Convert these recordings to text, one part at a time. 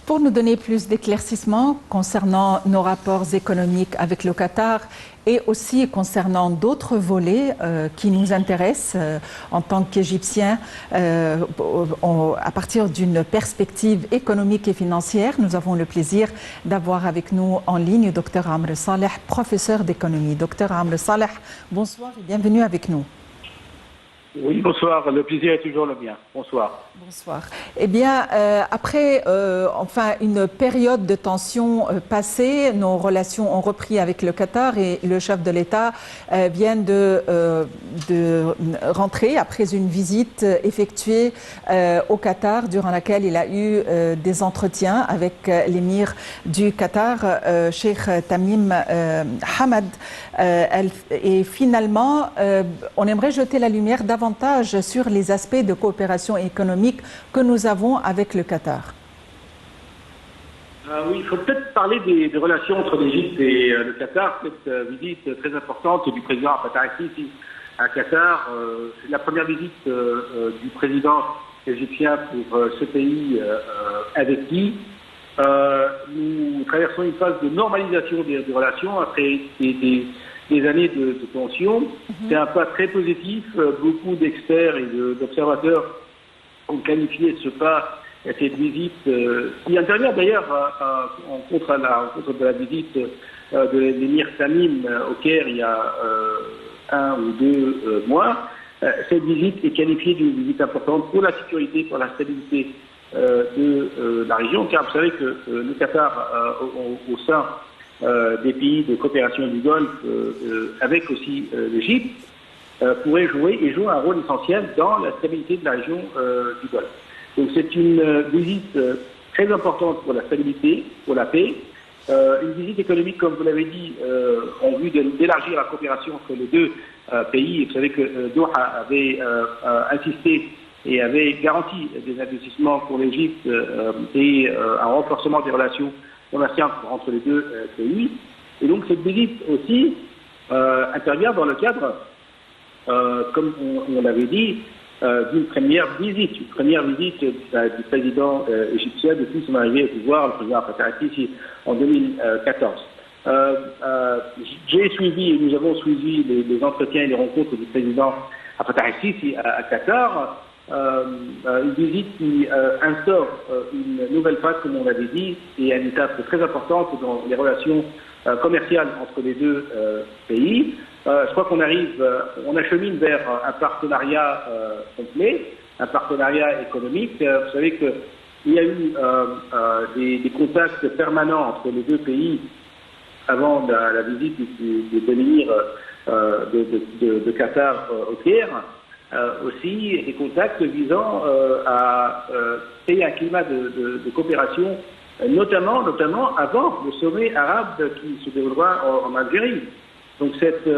pour nous donner plus d'éclaircissements concernant nos rapports économiques avec le Qatar et aussi concernant d'autres volets qui nous intéressent en tant qu'Égyptiens à partir d'une perspective économique et financière. Nous avons le plaisir d'avoir avec nous en ligne Dr Amr Saleh, professeur d'économie. Dr Amr Saleh, bonsoir et bienvenue avec nous. Oui, bonsoir. Le plaisir est toujours le mien. Bonsoir. Bonsoir. Eh bien, après une période de tension passée, nos relations ont repris avec le Qatar et le chef de l'État vient de rentrer après une visite effectuée au Qatar durant laquelle il a eu des entretiens avec l'émir du Qatar, Cheikh Tamim Hamad. Et finalement, on aimerait jeter la lumière davantage sur les aspects de coopération économique que nous avons avec le Qatar. Oui, il faut peut-être parler des relations entre l'Égypte et le Qatar. Cette visite très importante du président Fattah al-Sisi à Qatar, c'est la première visite du président égyptien pour ce pays avec qui nous traversons une phase de normalisation des relations après des années de tension. C'est un pas très positif. Beaucoup d'experts et d'observateurs ont qualifié ce pas, cette visite, qui intervient d'ailleurs en contre de la visite de l'émir Tamim au Caire il y a 1 ou 2 mois. Cette visite est qualifiée d'une visite importante pour la sécurité, pour la stabilité de la région, car vous savez que le Qatar, au sein des pays de coopération du Golfe, avec aussi l'Égypte, pourrait jouer et joue un rôle essentiel dans la stabilité de la région du Golfe. Donc c'est une visite très importante pour la stabilité, pour la paix, une visite économique, comme vous l'avez dit, en vue d'élargir la coopération entre les deux pays. Vous savez que Doha avait insisté et avait garanti des investissements pour l'Égypte et un renforcement des relations commerciales entre les deux pays. Et donc cette visite aussi intervient dans le cadre, comme on l'avait dit, d'une première visite du président égyptien depuis son arrivée au pouvoir, le président Fattah al-Sisi, en 2014. Nous avons suivi les entretiens et les rencontres du président Fattah al-Sisi à Qatar, une visite qui instaure une nouvelle phase, comme on l'avait dit, et une étape très importante dans les relations commerciales entre les deux pays. Je crois on achemine vers un partenariat complet, un partenariat économique. Vous savez qu'il y a eu des contacts permanents entre les deux pays avant la visite de l'émir de Qatar au Caire. Aussi des contacts visant à créer un climat de coopération, notamment avant le sommet arabe qui se déroulera en Algérie. Donc cette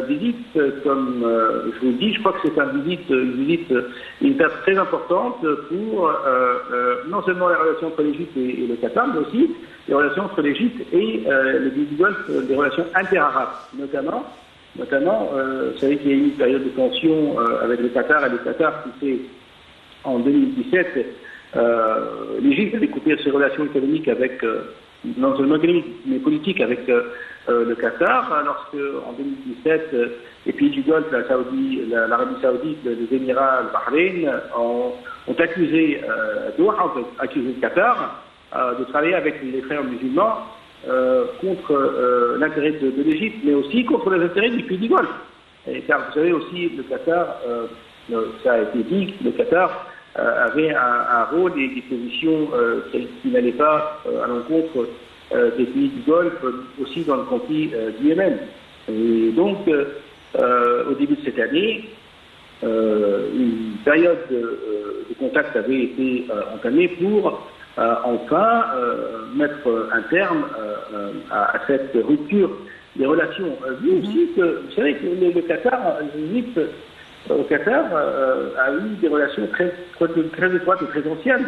visite, comme je vous le dis, je crois que c'est une étape très importante pour non seulement les relations entre l'Égypte et le Qatar, mais aussi les relations entre l'Égypte et le pays du Golfe, des relations interarabes, notamment, vous savez qu'il y a eu une période de tension avec le Qatar, et le Qatar qui fait en 2017, l'Égypte avait coupé ses relations économiques avec, non seulement économiques, mais politiques avec le Qatar, lorsque en 2017, les pays du Golfe, l'Arabie Saoudite, les Émirats, le Bahreïn, ont accusé Doha, ont accusé le Qatar de travailler avec les frères musulmans contre l'intérêt de l'Égypte, mais aussi contre les intérêts du pays du Golfe. Car vous savez aussi, le Qatar, ça a été dit, le Qatar avait un rôle et des positions qui n'allaient pas à l'encontre des pays du Golfe, aussi dans le conflit du Yémen. Et donc, au début de cette année, une période de contact avait été entamée pour enfin mettre un terme à cette rupture des relations. Vu aussi que, vous savez que le Qatar, l'Égypte, au Qatar, a eu des relations très étroites et très anciennes.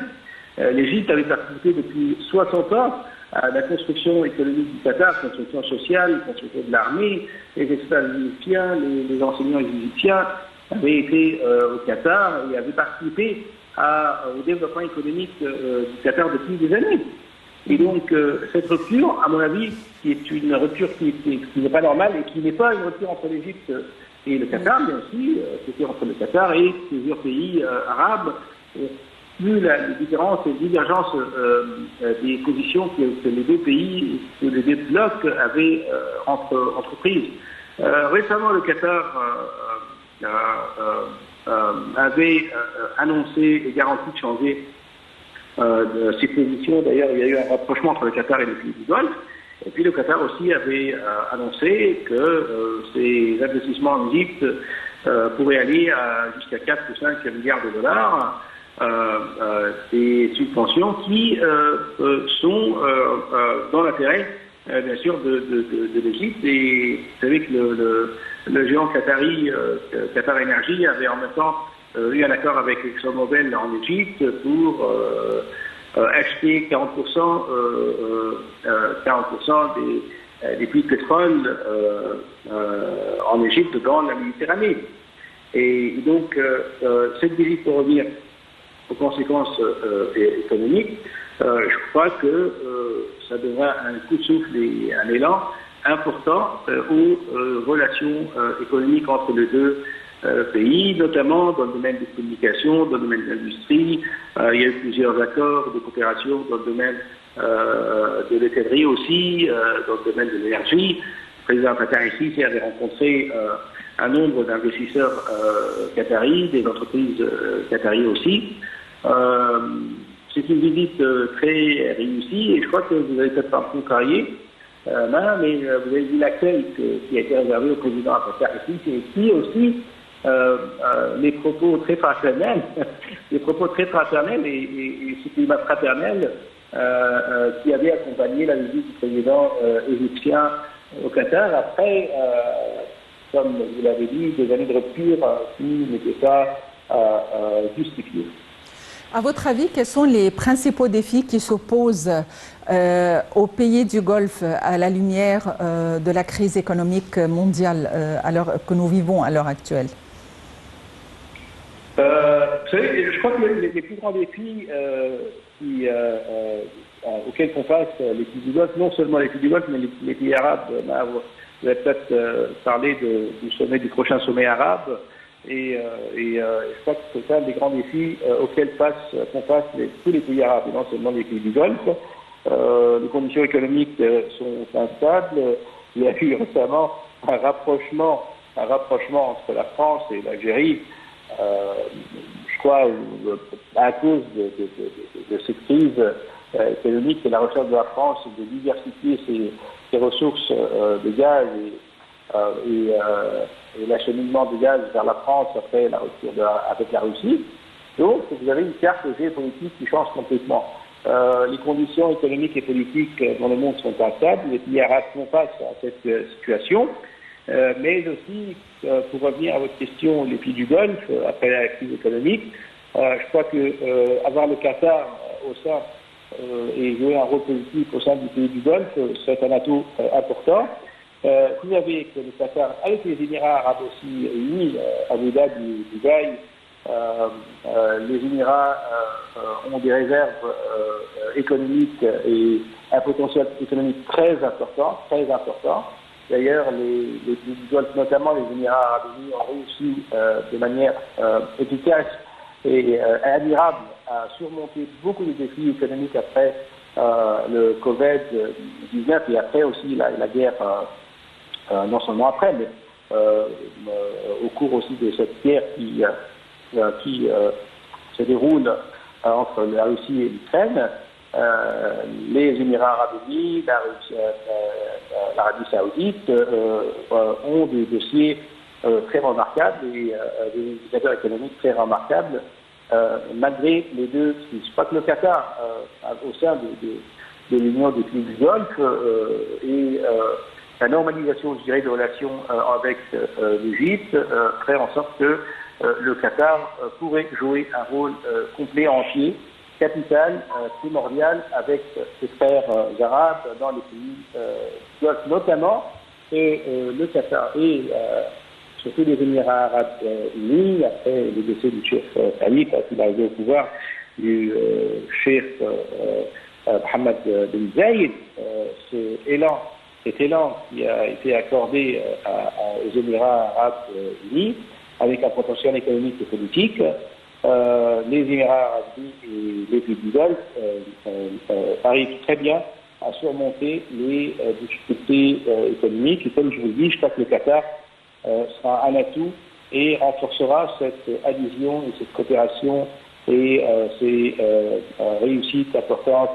L'Égypte avait participé depuis 60 ans à la construction économique du Qatar, construction sociale, construction de l'armée. Les experts égyptiens, les enseignants égyptiens avaient été au Qatar et avaient participé au développement économique du Qatar depuis des années. Et donc, cette rupture, à mon avis, qui est une rupture qui n'est pas normale et qui n'est pas une rupture entre l'Égypte et le Qatar, mais aussi c'était entre le Qatar et plusieurs pays arabes, vu les différences et divergences des positions que les deux pays, que les deux blocs avaient entreprises. Récemment, le Qatar avait annoncé et garanti de changer ses positions. D'ailleurs, il y a eu un rapprochement entre le Qatar et les pays du Golfe. Et puis le Qatar aussi avait annoncé que ses investissements en Égypte pourraient aller jusqu'à 4 ou 5 milliards de dollars, des subventions qui sont dans l'intérêt, bien sûr, de l'Égypte. Et vous savez que le géant qatari, Qatar Energy, avait en même temps eu un accord avec ExxonMobil en Égypte pour acheter 40% des puits de pétrole en Égypte dans la Méditerranée. Et donc, cette visite pour revenir aux conséquences économiques, je crois que ça donnera un coup de souffle et un élan important aux relations économiques entre les deux pays, notamment dans le domaine des communications, dans le domaine de l'industrie. Il y a eu plusieurs accords de coopération dans le domaine de l'hôtellerie aussi, dans le domaine de l'énergie. Le président Fatah ici avait rencontré un nombre d'investisseurs qataris, des entreprises qataries aussi. C'est une visite très réussie et je crois que vous avez peut-être pas contrarié, mais vous avez vu l'accueil qui a été réservé au président Fatah ici, et puis aussi les propos très fraternels, et ce climat fraternel qui avait accompagné la visite du président égyptien au Qatar après, comme vous l'avez dit, des années de rupture qui n'étaient pas justifiées. À votre avis, quels sont les principaux défis qui s'opposent aux pays du Golfe à la lumière de la crise économique mondiale que nous vivons à l'heure actuelle? Vous savez, je crois que les plus grands défis auxquels font face les pays du Golfe, non seulement les pays du Golfe, mais les pays arabes. Vous avez peut-être parlé du sommet, du prochain sommet arabe, et je crois que c'est un des grands défis auxquels font face tous les pays arabes, et non seulement les pays du Golfe. Les conditions économiques sont instables. Il y a eu récemment un rapprochement entre la France et l'Algérie. Je crois, à cause de cette crise économique et la recherche de la France de diversifier ses ressources de gaz et l'acheminement de gaz vers la France après la rupture avec la Russie. Donc, vous avez une carte géopolitique qui change complètement. Les conditions économiques et politiques dans le monde sont instables. Les pays arabes font face à cette situation. Mais aussi, pour revenir à votre question, les pays du Golfe, après la crise économique, je crois que avoir le Qatar au sein et jouer un rôle positif au sein du pays du Golfe, c'est un atout important. Vous avez que le Qatar, avec les Émirats arabes aussi unis, Abu Dhabi, Dubaï, les Émirats ont des réserves économiques et un potentiel économique très important. D'ailleurs, les pays du Golfe, notamment les Émirats arabes unis, ont réussi de manière efficace et admirable à surmonter beaucoup de défis économiques après le Covid-19 et après aussi la guerre, non seulement après, mais au cours aussi de cette guerre qui se déroule entre la Russie et l'Ukraine. Les Émirats arabes unis, l'Arabie saoudite ont des dossiers très remarquables et des indicateurs économiques très remarquables, malgré les deux. Je crois que le Qatar, au sein de l'Union des pays du Golfe, et la normalisation, je dirais, de relations avec l'Égypte, ferait en sorte que le Qatar pourrait jouer un rôle complet, entier, capital, primordial avec ses frères arabes dans les pays du Golfe, notamment. Et le Qatar est surtout les Émirats arabes unis, après le décès du chef Khalif, qui est arrivé au pouvoir, du chef Mohammed bin Zayed, cet élan qui a été accordé aux Émirats arabes unis, avec un potentiel économique et politique, les Émirats arabes unis et les pays du Golfe arrivent très bien à surmonter les difficultés économiques. Et comme je vous le dis, je crois que le Qatar sera un atout et renforcera cette adhésion et cette coopération et ces réussites importantes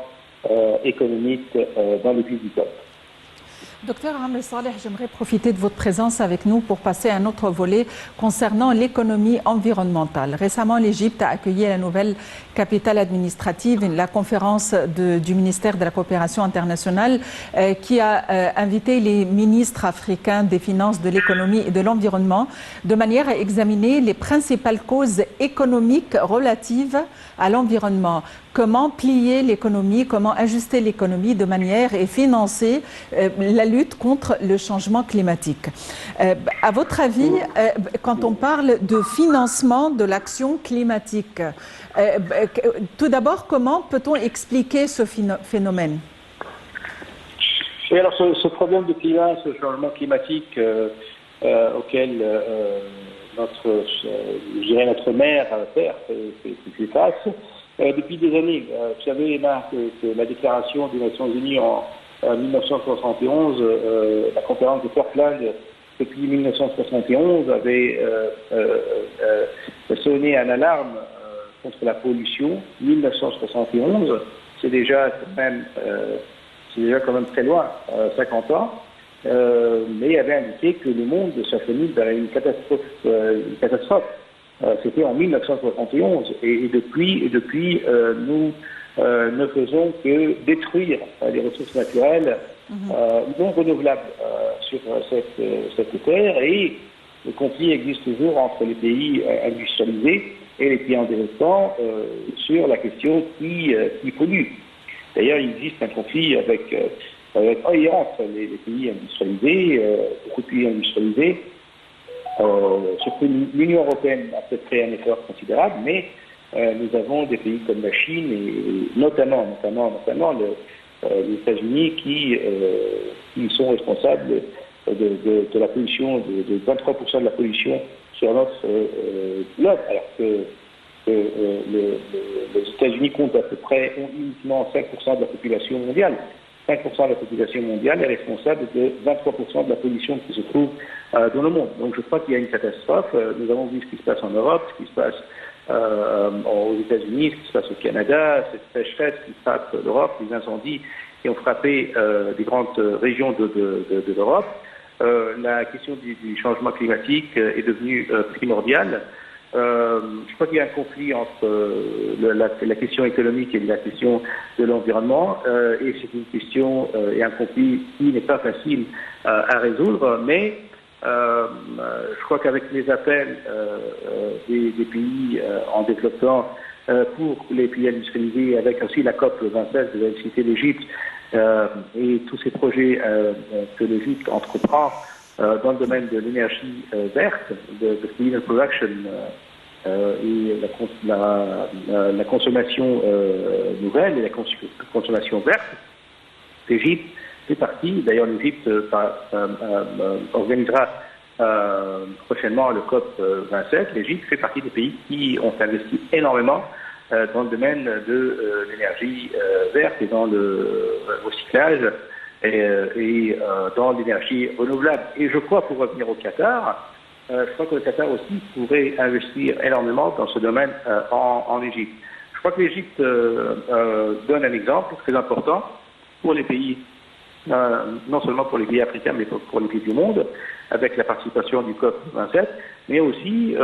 économiques dans les pays du Golfe. Docteur Amr Saleh, j'aimerais profiter de votre présence avec nous pour passer à un autre volet concernant l'économie environnementale. Récemment, l'Égypte a accueilli la nouvelle capitale administrative, la conférence du ministère de la coopération internationale qui a invité les ministres africains des finances, de l'économie et de l'environnement de manière à examiner les principales causes économiques relatives à l'environnement. Comment plier l'économie, comment ajuster l'économie de manière et financer la lutte contre le changement climatique. À votre avis, quand on parle de financement de l'action climatique, tout d'abord, comment peut-on expliquer ce phénomène? Oui, alors ce problème de climat, ce changement climatique auquel notre mère Terre fait face, depuis des années. Vous savez, Emma, que la déclaration des Nations Unies en 1971, la conférence de Portland, depuis 1971, avait sonné un alarme contre la pollution. 1971, c'est déjà quand même très loin, 50 ans, mais avait indiqué que le monde s'achemine vers une catastrophe. C'était en 1971 et depuis nous ne faisons que détruire les ressources naturelles non renouvelables sur cette terre, et le conflit existe toujours entre les pays industrialisés et les pays en développement sur la question qui pollue. D'ailleurs, il existe un conflit avec entre les pays industrialisés, beaucoup de pays industrialisés. Surtout l'Union européenne a peut-être fait un effort considérable, mais nous avons des pays comme la Chine et notamment les États-Unis qui sont responsables de la pollution, de 23% de la pollution sur notre globe, alors que les États-Unis comptent à peu près uniquement 5% de la population mondiale. 5% de la population mondiale est responsable de 23% de la pollution qui se trouve dans le monde. Donc je crois qu'il y a une catastrophe. Nous avons vu ce qui se passe en Europe, ce qui se passe aux États-Unis, ce qui se passe au Canada, cette sécheresse qui frappe l'Europe, les incendies qui ont frappé des grandes régions de l'Europe. La question du changement climatique est devenue primordiale. Je crois qu'il y a un conflit entre la question économique et la question de l'environnement, et c'est une question et un conflit qui n'est pas facile à résoudre, mais je crois qu'avec les appels des pays en développement pour les pays industrialisés, avec aussi la COP 27, vous avez cité l'Égypte, et tous ces projets que l'Égypte entreprend dans le domaine de l'énergie verte, de clean production et la consommation nouvelle et la consommation verte, l'Égypte fait partie. D'ailleurs, l'Égypte organisera prochainement le COP 27. L'Égypte fait partie des pays qui ont investi énormément dans le domaine de l'énergie verte et dans le recyclage et dans l'énergie renouvelable. Et je crois, pour revenir au Qatar, je crois que le Qatar aussi pourrait investir énormément dans ce domaine en Égypte. Je crois que l'Égypte donne un exemple très important pour les pays, non seulement pour les pays africains, mais pour les pays du monde, avec la participation du COP 27, mais aussi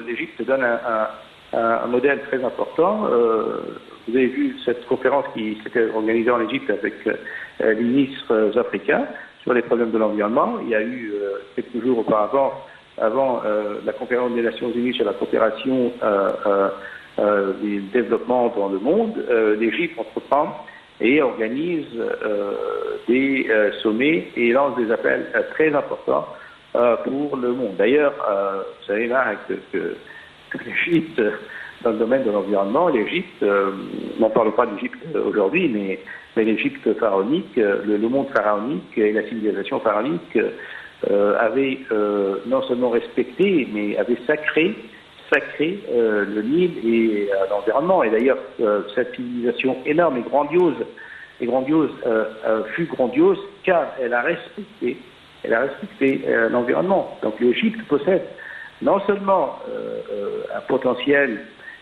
l'Égypte donne un modèle très important. Vous avez vu cette conférence qui s'était organisée en Égypte avec les ministres africains sur les problèmes de l'environnement. Il y a eu quelques jours auparavant, avant la conférence des Nations Unies sur la coopération du développement dans le monde, l'Égypte entreprend et organise des sommets et lance des appels très importants pour le monde. D'ailleurs, vous savez là que l'Égypte, dans le domaine de l'environnement, l'Égypte, n'en parle pas d'Égypte aujourd'hui, mais l'Égypte pharaonique, le monde pharaonique et la civilisation pharaonique avaient non seulement respecté, mais avaient sacré le Nil et l'environnement. Et d'ailleurs, cette civilisation énorme et grandiose fut grandiose car elle a respecté l'environnement. Donc l'Égypte possède non seulement un potentiel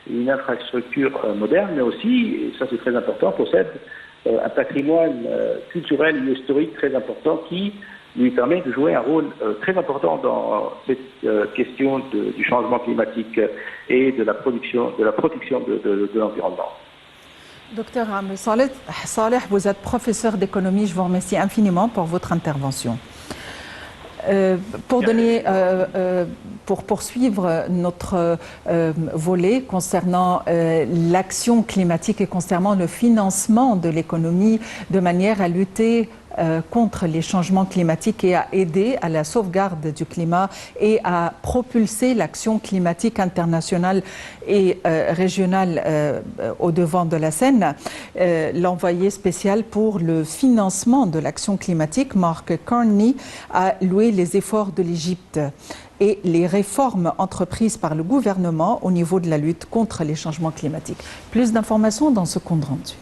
et une infrastructure moderne, mais aussi, et ça c'est très important, possède un patrimoine culturel et historique très important qui lui permet de jouer un rôle très important dans cette question du changement climatique et de la protection de l'environnement. Docteur Amr Saleh, vous êtes professeur d'économie. Je vous remercie infiniment pour votre intervention. Pour poursuivre notre volet concernant l'action climatique et concernant le financement de l'économie de manière à lutter contre les changements climatiques et à aider à la sauvegarde du climat et à propulser l'action climatique internationale et régionale au devant de la scène. L'envoyé spécial pour le financement de l'action climatique, Mark Carney, a loué les efforts de l'Égypte et les réformes entreprises par le gouvernement au niveau de la lutte contre les changements climatiques. Plus d'informations dans ce compte rendu.